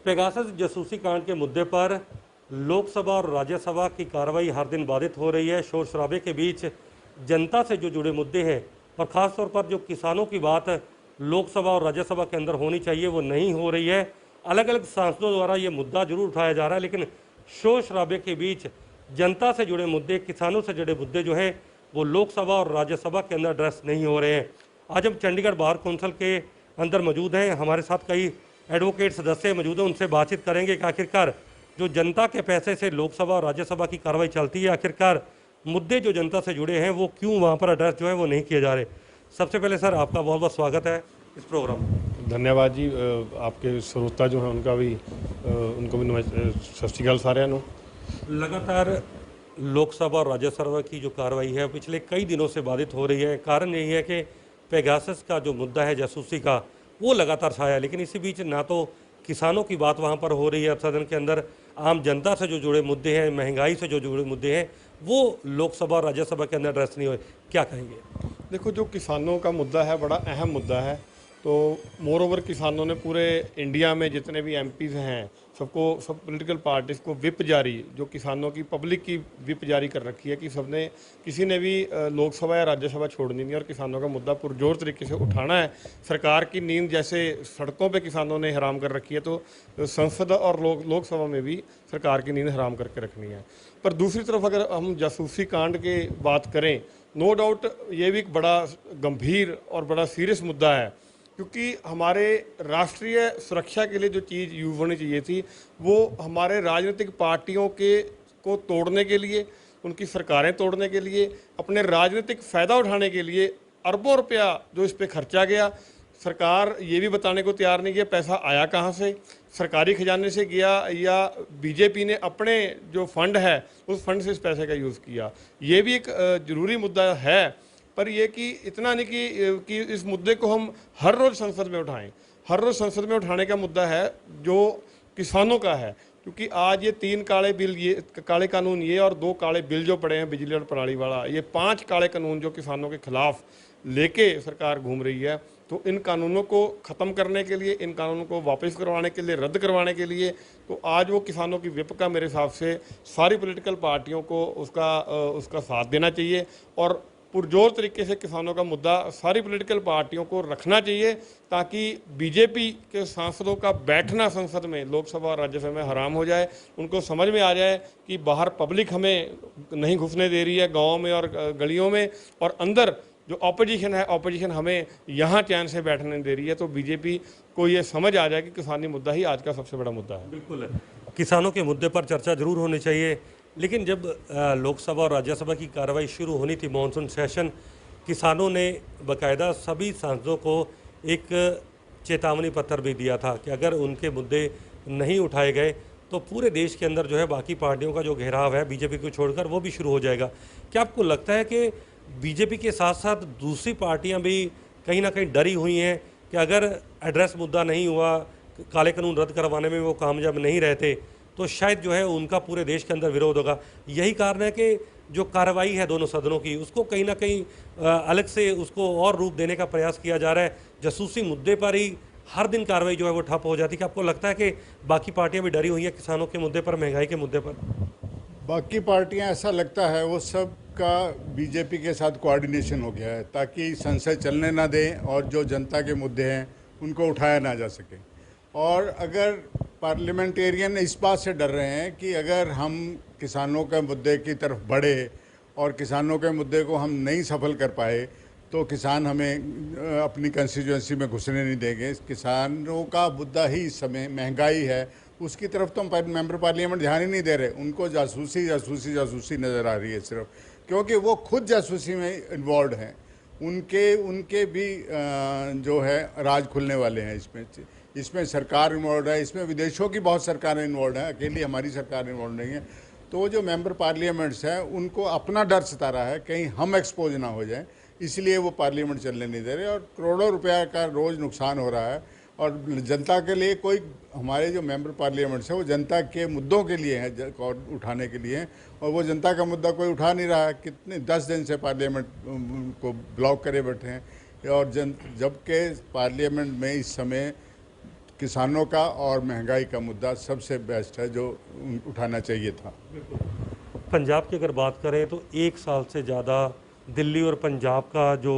Pegasus जासूसी कांड के मुद्दे पर लोकसभा और राज्यसभा की कार्रवाई हर दिन बाधित हो रही है। शोर शराबे के बीच जनता से जो जुड़े मुद्दे हैं और ख़ास तौर पर जो किसानों की बात लोकसभा और राज्यसभा के अंदर होनी चाहिए वो नहीं हो रही है। अलग अलग सांसदों द्वारा ये मुद्दा जरूर उठाया जा रहा है, लेकिन शोर शराबे के बीच जनता से जुड़े मुद्दे, किसानों से जुड़े मुद्दे जो हैं वो लोकसभा और राज्यसभा के अंदर एड्रेस नहीं हो रहे हैं। आज हम चंडीगढ़ बार कौंसिल के अंदर मौजूद हैं। हमारे साथ कई एडवोकेट सदस्य मौजूद हैं, उनसे बातचीत करेंगे कि आखिरकार जो जनता के पैसे से लोकसभा और राज्यसभा की कार्रवाई चलती है, आखिरकार मुद्दे जो जनता से जुड़े हैं वो क्यों वहाँ पर एड्रेस जो है वो नहीं किए जा रहे। सबसे पहले सर आपका बहुत बहुत स्वागत है इस प्रोग्राम में। धन्यवाद जी। आपके श्रोता जो हैं उनको भी सत श्री अकाल साਰਿਆਂ ਨੂੰ। लगातार लोकसभा और राज्यसभा की जो कार्रवाई है पिछले कई दिनों से बाधित हो रही है। कारण यही है कि पेगासस का जो मुद्दा है जासूसी का वो लगातार छाया है, लेकिन इसी बीच ना तो किसानों की बात वहाँ पर हो रही है सदन के अंदर, आम जनता से जो जुड़े मुद्दे हैं, महंगाई से जो जुड़े मुद्दे हैं वो लोकसभा और राज्यसभा के अंदर एड्रेस नहीं हुए। क्या कहेंगे? देखो, जो किसानों का मुद्दा है बड़ा अहम मुद्दा है। तो मोर ओवर किसानों ने पूरे इंडिया में जितने भी एमपीज़ हैं सब पॉलिटिकल पार्टीज़ को विप जारी, जो किसानों की पब्लिक की विप जारी कर रखी है कि सबने किसी ने भी लोकसभा या राज्यसभा छोड़नी नहीं और किसानों का मुद्दा पुरजोर तरीके से उठाना है। सरकार की नींद जैसे सड़कों पे किसानों ने हराम कर रखी है, तो संसद और लोकसभा में भी सरकार की नींद हराम करके रखनी है। पर दूसरी तरफ अगर हम जासूसी कांड की बात करें, नो डाउट ये भी एक बड़ा गंभीर और बड़ा सीरियस मुद्दा है, क्योंकि हमारे राष्ट्रीय सुरक्षा के लिए जो चीज़ यूज़ होनी चाहिए थी वो हमारे राजनीतिक पार्टियों को तोड़ने के लिए, उनकी सरकारें तोड़ने के लिए, अपने राजनीतिक फ़ायदा उठाने के लिए अरबों रुपया जो इस पे खर्चा गया, सरकार ये भी बताने को तैयार नहीं कि पैसा आया कहाँ से, सरकारी खजाने से गया या बीजेपी ने अपने जो फंड है उस फंड से इस पैसे का यूज़ किया। ये भी एक ज़रूरी मुद्दा है। पर यह कि इतना नहीं कि इस मुद्दे को हम हर रोज़ संसद में उठाएं। हर रोज़ संसद में उठाने का मुद्दा है जो किसानों का है, क्योंकि आज ये 3 काले बिल, ये काले कानून ये और 2 काले बिल जो पड़े हैं बिजली और पराली वाला, ये 5 काले कानून जो किसानों के खिलाफ लेके सरकार घूम रही है। तो इन कानूनों को ख़त्म करने के लिए, इन कानूनों को वापस करवाने के लिए, रद्द करवाने के लिए, तो आज वो किसानों की विप का मेरे हिसाब से सारी पॉलिटिकल पार्टियों को उसका साथ देना चाहिए और पुरजोर तरीके से किसानों का मुद्दा सारी पॉलिटिकल पार्टियों को रखना चाहिए, ताकि बीजेपी के सांसदों का बैठना संसद में, लोकसभा और राज्यसभा में हराम हो जाए। उनको समझ में आ जाए कि बाहर पब्लिक हमें नहीं घुसने दे रही है गाँव में और गलियों में, और अंदर जो ऑपोजिशन है, ऑपोजिशन हमें यहाँ चैन से बैठने नहीं दे रही है। तो बीजेपी को ये समझ आ जाए कि किसानी मुद्दा ही आज का सबसे बड़ा मुद्दा है। बिल्कुल, किसानों के मुद्दे पर चर्चा जरूर होनी चाहिए, लेकिन जब लोकसभा और राज्यसभा की कार्रवाई शुरू होनी थी, मॉनसून सेशन, किसानों ने बाकायदा सभी सांसदों को एक चेतावनी पत्र भी दिया था कि अगर उनके मुद्दे नहीं उठाए गए तो पूरे देश के अंदर जो है बाकी पार्टियों का जो घेराव है बीजेपी को छोड़कर वो भी शुरू हो जाएगा। क्या आपको लगता है कि बीजेपी के साथ साथ दूसरी पार्टियां भी कहीं ना कहीं डरी हुई हैं कि अगर एड्रेस मुद्दा नहीं हुआ, काले कानून रद्द करवाने में वो कामयाब नहीं रहते, तो शायद जो है उनका पूरे देश के अंदर विरोध होगा? यही कारण है कि जो कार्रवाई है दोनों सदनों की उसको कहीं ना कहीं अलग से उसको और रूप देने का प्रयास किया जा रहा है। जासूसी मुद्दे पर ही हर दिन कार्रवाई जो है वो ठप हो जाती है। क्या आपको लगता है कि बाकी पार्टियां भी डरी हुई हैं किसानों के मुद्दे पर, महंगाई के मुद्दे पर? बाकी पार्टियां, ऐसा लगता है वो सब का बीजेपी के साथ कोऑर्डिनेशन हो गया है ताकि संसद चलने ना दें और जो जनता के मुद्दे हैं उनको उठाया ना जा सके। और अगर पार्लियामेंटेरियन इस बात से डर रहे हैं कि अगर हम किसानों के मुद्दे की तरफ बढ़े और किसानों के मुद्दे को हम नहीं सफल कर पाए तो किसान हमें अपनी कंस्टिट्यूंसी में घुसने नहीं देंगे। किसानों का मुद्दा ही इस समय महंगाई है, उसकी तरफ तो हम मेंबर पार्लियामेंट ध्यान ही नहीं दे रहे। उनको जासूसी जासूसी जासूसी नज़र आ रही है सिर्फ, क्योंकि वो खुद जासूसी में इन्वॉल्व हैं। उनके भी जो है राज खुलने वाले हैं इसमें सरकार इन्वॉल्व है, इसमें विदेशों की बहुत सरकारें इन्वॉल्व हैं, अकेली हमारी सरकार इन्वॉल्व नहीं है। तो जो मेंबर पार्लियामेंट्स हैं उनको अपना डर सता रहा है कहीं हम एक्सपोज ना हो जाएं, इसलिए वो पार्लियामेंट चलने नहीं दे रहे और करोड़ों रुपया का रोज़ नुकसान हो रहा है। और जनता के लिए कोई, हमारे जो मेंबर पार्लियामेंट्स हैं वो जनता के मुद्दों के लिए हैं, उठाने के लिए हैं, और वो जनता का मुद्दा कोई उठा नहीं रहा है। कितने 10 दिन से पार्लियामेंट को ब्लॉक करे बैठे हैं। और जबकि पार्लियामेंट में इस समय किसानों का और महंगाई का मुद्दा सबसे बेस्ट है जो उठाना चाहिए था। पंजाब की अगर बात करें तो 1 साल से ज़्यादा दिल्ली और पंजाब का जो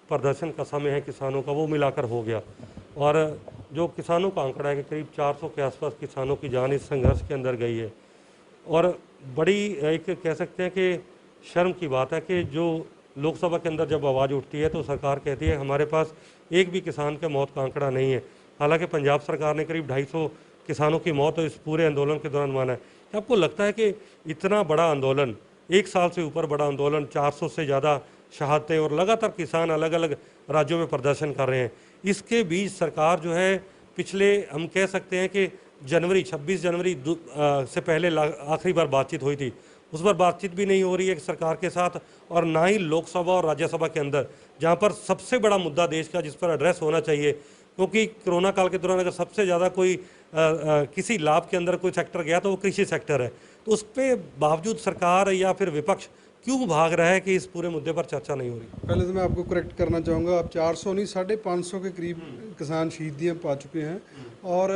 प्रदर्शन का समय है किसानों का वो मिलाकर हो गया, और जो किसानों का आंकड़ा है कि करीब 400 के आसपास किसानों की जान इस संघर्ष के अंदर गई है। और बड़ी एक कह सकते हैं कि शर्म की बात है कि जो लोकसभा के अंदर जब आवाज़ उठती है तो सरकार कहती है हमारे पास एक भी किसान के मौत का आंकड़ा नहीं है। हालांकि पंजाब सरकार ने करीब 250 किसानों की मौत इस पूरे आंदोलन के दौरान माना है। क्या आपको लगता है कि इतना बड़ा आंदोलन, 1 साल से ऊपर बड़ा आंदोलन, 400 से ज़्यादा शहादतें और लगातार किसान अलग अलग राज्यों में प्रदर्शन कर रहे हैं, इसके बीच सरकार जो है पिछले हम कह सकते हैं कि 26 जनवरी से पहले आखिरी बार बातचीत हुई थी, उस पर बातचीत भी नहीं हो रही है सरकार के साथ, और ना ही लोकसभा और राज्यसभा के अंदर जहां पर सबसे बड़ा मुद्दा देश का जिस पर एड्रेस होना चाहिए, क्योंकि कोरोना काल के दौरान अगर सबसे ज़्यादा कोई किसी लाभ के अंदर कोई सेक्टर गया तो वो कृषि सेक्टर है, तो उस पे बावजूद सरकार या फिर विपक्ष क्यों भाग रहा है कि इस पूरे मुद्दे पर चर्चा नहीं हो रही? पहले तो मैं आपको करेक्ट करना चाहूँगा, आप 400 नहीं 550 के करीब किसान शहीदियाँ पा चुके हैं। और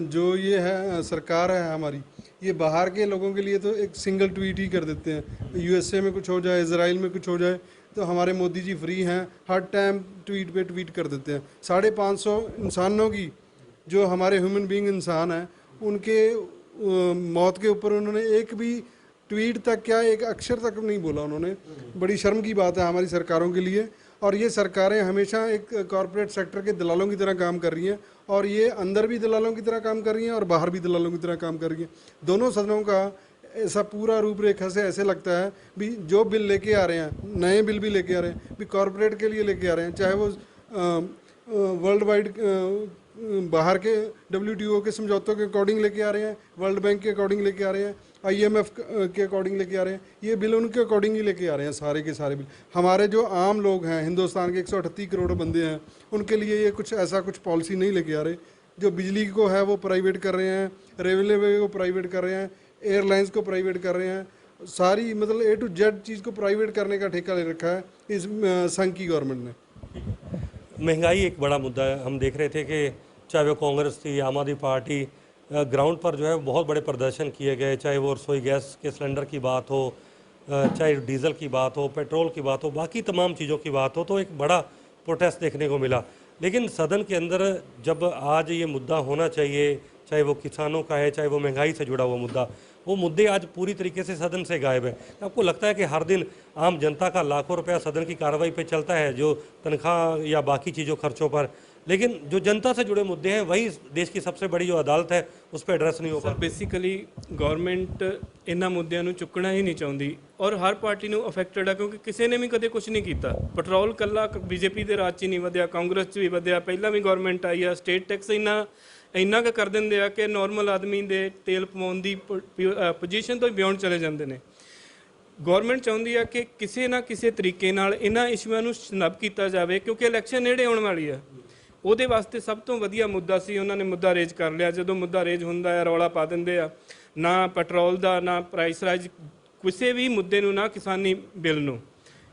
जो ये है सरकार है हमारी, ये बाहर के लोगों के लिए तो एक सिंगल ट्वीट ही कर देते हैं। यूएसए में कुछ हो जाए, इजराइल में कुछ हो जाए तो हमारे मोदी जी फ्री हैं, हर टाइम ट्वीट पे ट्वीट कर देते हैं। 550 इंसानों की, जो हमारे ह्यूमन बीइंग इंसान हैं, उनके मौत के ऊपर उन्होंने एक भी ट्वीट तक, क्या एक अक्षर तक नहीं बोला उन्होंने। बड़ी शर्म की बात है हमारी सरकारों के लिए। और ये सरकारें हमेशा एक कॉरपोरेट सेक्टर के दलालों की तरह काम कर रही हैं, और ये अंदर भी दलालों की तरह काम कर रही हैं और बाहर भी दलालों की तरह काम कर रही हैं। दोनों सदनों का ऐसा पूरा रूपरेखा से ऐसे लगता है भी जो बिल लेके आ रहे हैं, नए बिल भी लेके आ रहे हैं भी कॉरपोरेट के लिए लेके आ रहे हैं, चाहे वो वर्ल्ड वाइड बाहर के WTO के समझौतों के अकॉर्डिंग लेके आ रहे हैं, वर्ल्ड बैंक के अकॉर्डिंग लेके आ रहे हैं, IMF के अकॉर्डिंग लेके आ रहे हैं। ये बिल उनके अकॉर्डिंग ही लेके आ रहे हैं, सारे के सारे बिल। हमारे जो आम लोग हैं, हिंदुस्तान के 138 करोड़ बंदे हैं, उनके लिए ये कुछ ऐसा कुछ पॉलिसी नहीं लेके आ रहे। जो बिजली को है वो प्राइवेट कर रहे हैं, रेलवे को प्राइवेट कर रहे हैं, एयरलाइंस को प्राइवेट कर रहे हैं, सारी मतलब A to Z चीज़ को प्राइवेट करने का ठेका ले रखा है इस संघ की गवर्नमेंट ने। महंगाई एक बड़ा मुद्दा है। हम देख रहे थे कि चाहे वो कांग्रेस थी, आम आदमी पार्टी, ग्राउंड पर जो है बहुत बड़े प्रदर्शन किए गए, चाहे वो रसोई गैस के सिलेंडर की बात हो, चाहे डीजल की बात हो, पेट्रोल की बात हो, बाकी तमाम चीज़ों की बात हो, तो एक बड़ा प्रोटेस्ट देखने को मिला। लेकिन सदन के अंदर जब आज ये मुद्दा होना चाहिए, चाहे वो किसानों का है, चाहे वो महंगाई से जुड़ा हुआ मुद्दा, वो मुद्दे आज पूरी तरीके से सदन से गायब है। आपको लगता है कि हर दिन आम जनता का लाखों रुपया सदन की कार्रवाई पे चलता है, जो तनख्वाह या बाकी चीज़ों खर्चों पर, लेकिन जो जनता से जुड़े मुद्दे हैं वही देश की सबसे बड़ी जो अदालत है उस पर एड्रेस नहीं हो ਸਰ ਬੇਸਿਕਲੀ ਗਵਰਨਮੈਂਟ ਇਹਨਾਂ ਮੁੱਦਿਆਂ ਨੂੰ ਚੁੱਕਣਾ ਹੀ ਨਹੀਂ ਚਾਹੁੰਦੀ, ਔਰ ਹਰ ਪਾਰਟੀ ਨੂੰ ਅਫੈਕਟਡ ਆ, ਕਿਉਂਕਿ ਕਿਸੇ ਨੇ ਵੀ ਕਦੇ ਕੁਝ ਨਹੀਂ ਕੀਤਾ। ਪੈਟਰੋਲ ਕੱਲਾ BJP ਦੇ ਰਾਜ 'ਚ ਹੀ ਨਹੀਂ ਵਧਿਆ, ਕਾਂਗਰਸ 'ਚ ਵੀ ਵਧਿਆ, ਪਹਿਲਾਂ ਵੀ ਗਵਰਨਮੈਂਟ ਆਈ ਆ। ਸਟੇਟ ਟੈਕਸ ਇੰਨਾ ਕੁ ਕਰ ਦਿੰਦੇ ਆ ਕਿ ਨਾਰਮਲ ਆਦਮੀ ਦੇ ਤੇਲ ਪਵਾਉਣ ਦੀ ਪੋਜੀਸ਼ਨ ਤੋਂ ਹੀ ਬਿਯੋਂਡ ਚਲੇ ਜਾਂਦੇ ਨੇ। ਗਵਰਨਮੈਂਟ ਚਾਹੁੰਦੀ ਆ ਕਿ ਕਿਸੇ ਨਾ ਕਿਸੇ ਤਰੀਕੇ ਨਾਲ ਇਹਨਾਂ ਇਸ਼ੂਆਂ ਨੂੰ ਸਨੱਬ ਕੀਤਾ ਜਾਵੇ, ਕਿਉਂਕਿ ਇਲੈਕਸ਼ਨ ਨੇੜੇ ਆਉਣ ਵਾਲੀ ਆ। ਉਹਦੇ ਵਾਸਤੇ ਸਭ ਤੋਂ ਵਧੀਆ ਮੁੱਦਾ ਸੀ, ਉਹਨਾਂ ਨੇ ਮੁੱਦਾ ਰੇਜ਼ ਕਰ ਲਿਆ। ਜਦੋਂ ਮੁੱਦਾ ਰੇਜ਼ ਹੁੰਦਾ ਹੈ ਰੌਲਾ ਪਾ ਦਿੰਦੇ ਆ, ਨਾ ਪੈਟਰੋਲ ਦਾ, ਨਾ ਪ੍ਰਾਈਸ ਰਾਈਜ਼, ਕਿਸੇ ਵੀ ਮੁੱਦੇ ਨੂੰ, ਨਾ ਕਿਸਾਨੀ ਬਿੱਲ ਨੂੰ,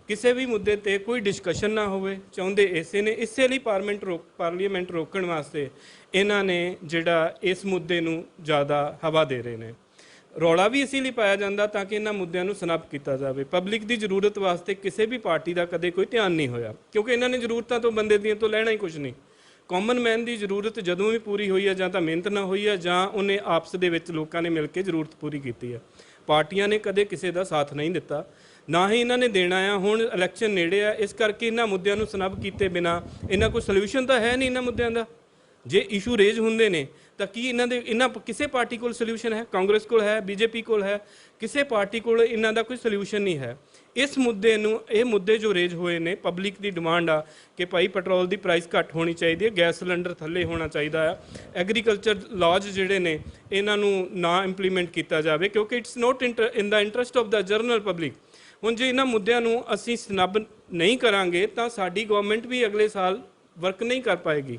ਕਿਸੇ ਵੀ ਮੁੱਦੇ ਤੇ ਕੋਈ ਡਿਸਕਸ਼ਨ ਨਾ ਹੋਵੇ ਚਾਹੁੰਦੇ ਇਸੇ ਨੇ। ਇਸੇ ਲਈ ਪਾਰਲੀਮੈਂਟ ਰੋਕਣ ਵਾਸਤੇ ਇਹਨਾਂ ਨੇ ਜਿਹੜਾ ਇਸ ਮੁੱਦੇ ਨੂੰ ਜ਼ਿਆਦਾ ਹਵਾ ਦੇ ਰਹੇ ਨੇ। ਰੌਲਾ ਵੀ ਇਸੇ ਲਈ ਪਾਇਆ ਜਾਂਦਾ ਤਾਂ ਕਿ ਇਹਨਾਂ ਮੁੱਦਿਆਂ ਨੂੰ ਸਨੱਬ ਕੀਤਾ ਜਾਵੇ। ਪਬਲਿਕ ਦੀ ਜ਼ਰੂਰਤ ਵਾਸਤੇ ਕਿਸੇ ਵੀ ਪਾਰਟੀ ਦਾ ਕਦੇ ਕੋਈ ਧਿਆਨ ਨਹੀਂ ਹੋਇਆ, ਕਿਉਂਕਿ ਇਹਨਾਂ ਨੇ ਜ਼ਰੂਰਤਾਂ ਤੋਂ ਬੰਦੇ ਦੀਆਂ ਤੋਂ ਲੈਣਾ ਹੀ ਕੁਝ ਨਹੀਂ। ਕਾਮਨ ਮੈਨ ਦੀ ਜ਼ਰੂਰਤ ਜਦੋਂ ਵੀ ਪੂਰੀ ਹੋਈ ਹੈ, ਜਾਂ ਤਾਂ ਮਿਹਨਤ ਨਾ ਹੋਈ ਹੈ, ਜਾਂ ਉਹਨੇ ਆਪਸ ਦੇ ਵਿੱਚ ਲੋਕਾਂ ਨੇ ਮਿਲ ਕੇ ਜ਼ਰੂਰਤ ਪੂਰੀ ਕੀਤੀ ਹੈ। ਪਾਰਟੀਆਂ ਨੇ ਕਦੇ ਕਿਸੇ ਦਾ ਸਾਥ ਨਹੀਂ ਦਿੱਤਾ, ਨਾ ਹੀ ਇਹਨਾਂ ਨੇ ਦੇਣਾ ਆ। ਹੁਣ ਇਲੈਕਸ਼ਨ ਨੇੜੇ ਆ, ਇਸ ਕਰਕੇ ਇਹਨਾਂ ਮੁੱਦਿਆਂ ਨੂੰ ਸਨੱਬ ਕੀਤੇ ਬਿਨਾ ਇਹਨਾਂ ਕੋਈ ਸੋਲਿਊਸ਼ਨ ਤਾਂ ਹੈ ਨਹੀਂ ਇਹਨਾਂ ਮੁੱਦਿਆਂ ਦਾ। ਜੇ ਇਸ਼ੂ ਰੇਜ਼ ਹੁੰਦੇ ਨੇ ਤਾਂ ਕੀ ਇਹਨਾਂ ਕਿਸੇ ਪਾਰਟੀ ਕੋਲ ਸੋਲਿਊਸ਼ਨ ਹੈ? ਕਾਂਗਰਸ ਕੋਲ ਹੈ, BJP ਕੋਲ ਹੈ, ਕਿਸੇ ਪਾਰਟੀ ਕੋਲ ਇਹਨਾਂ ਦਾ ਕੋਈ ਸੋਲਿਊਸ਼ਨ ਨਹੀਂ ਹੈ। ਇਸ ਮੁੱਦੇ ਨੂੰ, ਇਹ ਮੁੱਦੇ ਜੋ ਰੇਜ਼ ਹੋਏ ਨੇ, ਪਬਲਿਕ ਦੀ ਡਿਮਾਂਡ ਆ ਕਿ ਭਾਈ ਪੈਟਰੋਲ ਦੀ ਪ੍ਰਾਈਸ ਘੱਟ ਹੋਣੀ ਚਾਹੀਦੀ ਹੈ, ਗੈਸ ਸਿਲੰਡਰ ਥੱਲੇ ਹੋਣਾ ਚਾਹੀਦਾ ਆ, ਐਗਰੀਕਲਚਰ ਲਾਜ਼ ਜਿਹੜੇ ਨੇ ਇਹਨਾਂ ਨੂੰ ਨਾ ਇੰਪਲੀਮੈਂਟ ਕੀਤਾ ਜਾਵੇ, ਕਿਉਂਕਿ it's not in the interest of the general public. ਹੁਣ ਜੇ ਇਹਨਾਂ ਮੁੱਦਿਆਂ ਨੂੰ ਅਸੀਂ ਸਨੱਬ ਨਹੀਂ ਕਰਾਂਗੇ ਤਾਂ ਸਾਡੀ ਗਵਰਨਮੈਂਟ ਵੀ ਅਗਲੇ ਸਾਲ ਵਰਕ ਨਹੀਂ ਕਰ ਪਾਏਗੀ,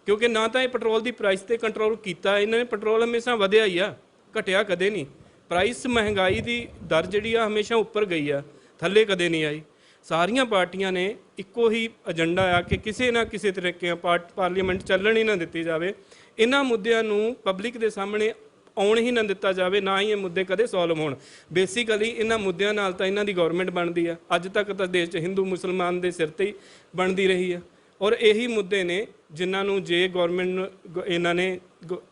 ਕਿਉਂਕਿ ਨਾ ਤਾਂ ਇਹ ਪੈਟਰੋਲ ਦੀ ਪ੍ਰਾਈਸ 'ਤੇ ਕੰਟਰੋਲ ਕੀਤਾ ਇਹਨਾਂ ਨੇ। ਪੈਟਰੋਲ ਹਮੇਸ਼ਾ ਵਧਿਆ ਹੀ ਆ, ਘਟਿਆ ਕਦੇ ਨਹੀਂ। ਪ੍ਰਾਈਸ, ਮਹਿੰਗਾਈ ਦੀ ਦਰ ਜਿਹੜੀ ਆ ਹਮੇਸ਼ਾ ਉੱਪਰ ਗਈ ਆ, ਥੱਲੇ ਕਦੇ ਨਹੀਂ ਆਈ। ਸਾਰੀਆਂ ਪਾਰਟੀਆਂ ਨੇ ਇੱਕੋ ਹੀ ਏਜੰਡਾ ਆ ਕਿ ਕਿਸੇ ਨਾ ਕਿਸੇ ਤਰੀਕੇ ਪਾਰਲੀਮੈਂਟ ਚੱਲਣ ਹੀ ਨਾ ਦਿੱਤੀ ਜਾਵੇ। ਇਹਨਾਂ ਮੁੱਦਿਆਂ ਨੂੰ ਪਬਲਿਕ ਦੇ ਸਾਹਮਣੇ ਆਉਣ ਹੀ ਨਾ ਦਿੱਤਾ ਜਾਵੇ, ਨਾ ਹੀ ਇਹ ਮੁੱਦੇ ਕਦੇ ਸੋਲਵ ਹੋਣ। ਬੇਸਿਕਲੀ ਇਹਨਾਂ ਮੁੱਦਿਆਂ ਨਾਲ ਤਾਂ ਇਹਨਾਂ ਦੀ ਗਵਰਨਮੈਂਟ ਬਣਦੀ ਆ, ਅੱਜ ਤੱਕ ਤਾਂ ਦੇਸ਼ 'ਚ ਹਿੰਦੂ ਮੁਸਲਮਾਨ ਦੇ ਸਿਰ ਤੇ ਹੀ ਬਣਦੀ ਰਹੀ ਆ, ਔਰ ਇਹੀ ਮੁੱਦੇ ਨੇ ਜਿਨ੍ਹਾਂ ਨੂੰ ਜੇ ਗਵਰਨਮੈਂਟ ਇਹਨਾਂ ਨੇ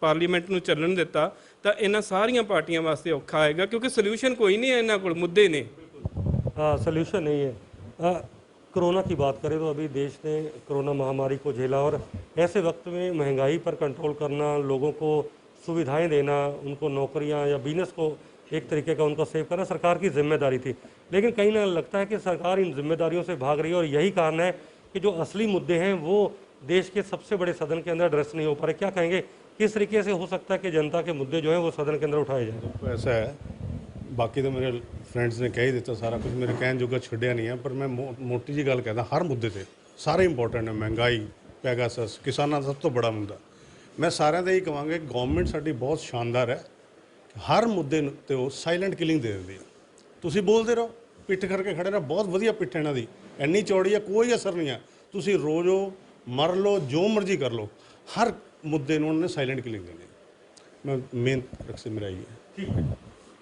ਪਾਰਲੀਮੈਂਟ ਨੂੰ ਚੱਲਣ ਦਿੱਤਾ ਤਾਂ ਇਹਨਾਂ ਸਾਰੀਆਂ ਪਾਰਟੀਆਂ ਵਾਸਤੇ ਔਖਾ ਆਏਗਾ, ਕਿਉਂਕਿ सोल्यूशन कोई नहीं है, ਇਹਨਾਂ ਕੋਲ ਮੁੱਦੇ ਨੇ। सोल्यूशन नहीं है। कोरोना की बात करें तो अभी देश ने कोरोना महामारी को झेला और ऐसे वक्त में महंगाई पर कंट्रोल करना, लोगों को सुविधाएं देना, उनको नौकरियां या बिजनेस को एक तरीके का उनको सेव करना सरकार की जिम्मेदारी थी। लेकिन कहीं ना लगता है कि सरकार इन जिम्मेदारियों से भाग रही है और यही कारण है कि जो असली मुद्दे हैं वो देश के सबसे बड़े सदन के अंदर एड्रेस नहीं हो पा रहे। क्या कहेंगे, किस तरीके से हो सकता है कि जनता के मुद्दे जो हैं वो सदन के अंदर उठाए जाएं? तो ऐसा है, बाकी तो मेरे फ्रेंड्स ने कह ही दिता सारा कुछ, मेरे कहन जोगा छड्डिया नहीं है, पर मैं मोटी जी गल कहदा, हर मुद्दे ते सारे इंपॉर्टेंट है। महंगाई, पैगासस, किसानां दा सब तो बड़ा मुद्दा। मैं सारिਆਂ ਦਾ ਹੀ ਕਹਾਂਗਾ ਕਿ ਗਵਰਨਮੈਂਟ ਸਾਡੀ ਬਹੁਤ ਸ਼ਾਨਦਾਰ ਹੈ, ਹਰ ਮੁੱਦੇ ਤੇ ਉਹ ਸਾਇਲੈਂਟ ਕਿਲਿੰਗ ਦੇ ਦਿੰਦੀ ਹੈ। ਤੁਸੀਂ ਬੋਲਦੇ ਰਹੋ, ਪਿੱਠ ਕਰਕੇ ਖੜੇ ਰਹੋ, ਬਹੁਤ ਵਧੀਆ ਪਿੱਠ ਇਹਨਾਂ ਦੀ ਇੰਨੀ ਚੌੜੀ ਹੈ, ਕੋਈ ਅਸਰ ਨਹੀਂ ਹੈ। ਤੁਸੀਂ ਰੋਜੋ ਮਰ ਲਓ, ਜੋ ਮਰਜ਼ੀ ਕਰ ਲਓ, हर मुद्दे ने उन्होंने साइलेंट किलिंग देनी है। मैं मेन रक्से मेरा ये है। ठीक है,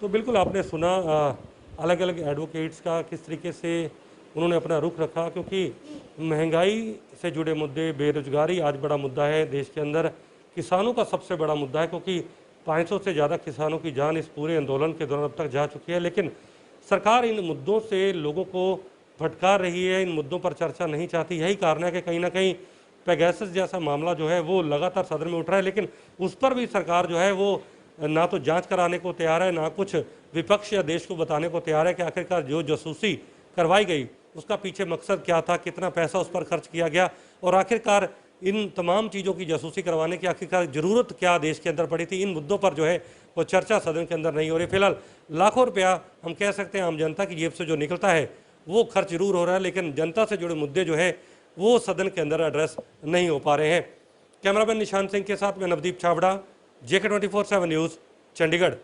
तो बिल्कुल आपने सुना अलग अलग एडवोकेट्स का किस तरीके से उन्होंने अपना रुख रखा, क्योंकि महंगाई से जुड़े मुद्दे, बेरोजगारी आज बड़ा मुद्दा है देश के अंदर, किसानों का सबसे बड़ा मुद्दा है, क्योंकि 500 से ज़्यादा किसानों की जान इस पूरे आंदोलन के दौरान अब तक जा चुकी है। लेकिन सरकार इन मुद्दों से लोगों को भटका रही है, इन मुद्दों पर चर्चा नहीं चाहती। यही कारण है कि कहीं ना कहीं पेगासस जैसा मामला जो है वो लगातार सदन में उठ रहा है, लेकिन उस पर भी सरकार जो है वो ना तो जांच कराने को तैयार है, ना कुछ विपक्ष या देश को बताने को तैयार है कि आखिरकार जो जासूसी करवाई गई उसका पीछे मकसद क्या था, कितना पैसा उस पर खर्च किया गया और आखिरकार इन तमाम चीज़ों की जासूसी करवाने की आखिरकार ज़रूरत क्या देश के अंदर पड़ी थी। इन मुद्दों पर जो है वो चर्चा सदन के अंदर नहीं हो रही। फिलहाल लाखों रुपया हम कह सकते हैं आम जनता की जेब से जो निकलता है वो खर्च जरूर हो रहा है, लेकिन जनता से जुड़े मुद्दे जो है वो सदन के अंदर एड्रेस नहीं हो पा रहे हैं। कैमरामैन निशान सिंह के साथ मैं नवदीप छाबड़ा, JK 24/7 न्यूज़, चंडीगढ़।